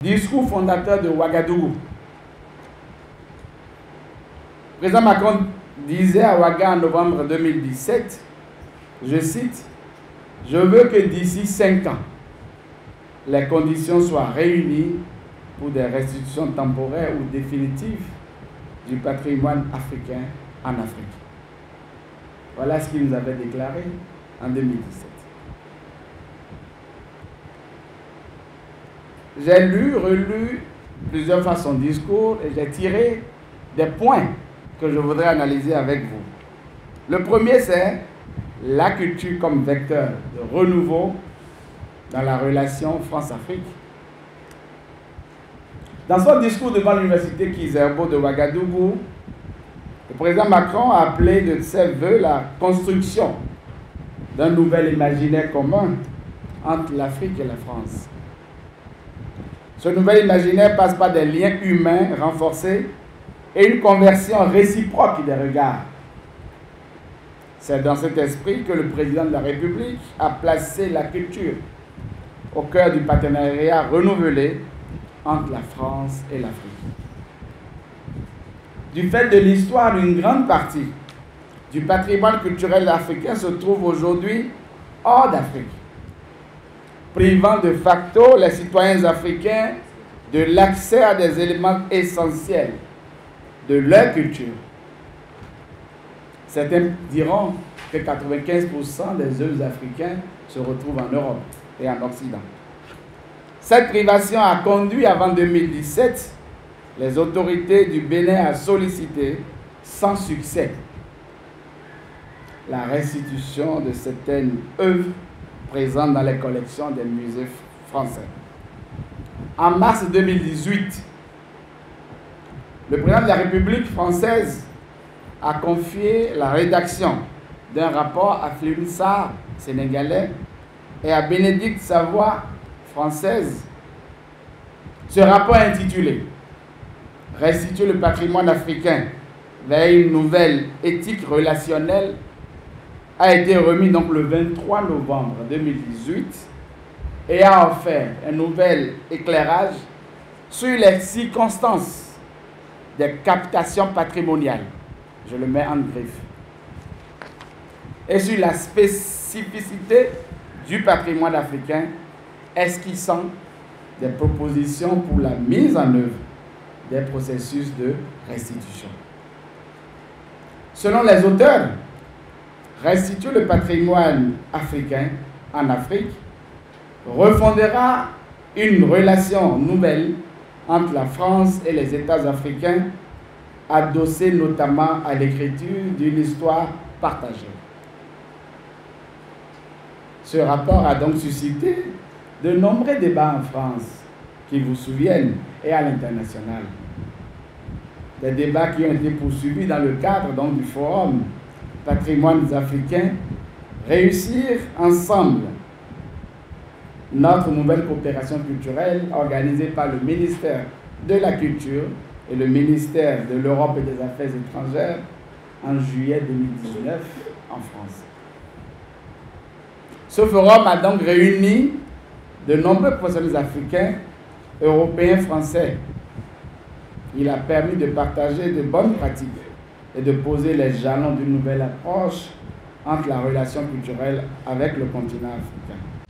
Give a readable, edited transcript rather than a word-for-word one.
Discours fondateur de Ouagadougou. Le président Macron disait à Ouaga en novembre 2017, je cite, « Je veux que d'ici 5 ans, les conditions soient réunies pour des restitutions temporaires ou définitives du patrimoine africain en Afrique. » Voilà ce qu'il nous avait déclaré en 2017. J'ai lu, relu plusieurs fois son discours et j'ai tiré des points que je voudrais analyser avec vous. Le premier, c'est la culture comme vecteur de renouveau dans la relation France-Afrique. Dans son discours devant l'université Kizerbo de Ouagadougou, le président Macron a appelé de ses voeux la construction d'un nouvel imaginaire commun entre l'Afrique et la France. Ce nouvel imaginaire passe par des liens humains renforcés et une conversion réciproque des regards. C'est dans cet esprit que le président de la République a placé la culture au cœur du partenariat renouvelé entre la France et l'Afrique. Du fait de l'histoire, une grande partie du patrimoine culturel africain se trouve aujourd'hui hors d'Afrique, privant de facto les citoyens africains de l'accès à des éléments essentiels de leur culture. Certains diront que 95% des œuvres africains se retrouvent en Europe et en Occident. Cette privation a conduit avant 2017 les autorités du Bénin à solliciter sans succès la restitution de certaines œuvres présentes dans les collections des musées français. En mars 2018, le président de la République française a confié la rédaction d'un rapport à Fléming Sarr, sénégalais, et à Bénédicte Savoy, française. Ce rapport intitulé « Restituer le patrimoine africain vers une nouvelle éthique relationnelle » a été remis donc le 23 novembre 2018 et a offert un nouvel éclairage sur les circonstances des captations patrimoniales. Je le mets en griffe. Et sur la spécificité du patrimoine africain, esquissant des propositions pour la mise en œuvre des processus de restitution. Selon les auteurs, restituer le patrimoine africain en Afrique refondera une relation nouvelle entre la France et les États africains, adossée notamment à l'écriture d'une histoire partagée. Ce rapport a donc suscité de nombreux débats en France, qui vous souviennent, et à l'international. Des débats qui ont été poursuivis dans le cadre donc, du forum Patrimoines africains, réussir ensemble notre nouvelle coopération culturelle organisée par le ministère de la Culture et le ministère de l'Europe et des Affaires étrangères en juillet 2019 en France. Ce forum a donc réuni de nombreux professionnels africains, européens, français. Il a permis de partager de bonnes pratiques et de poser les jalons d'une nouvelle approche entre la relation culturelle avec le continent africain.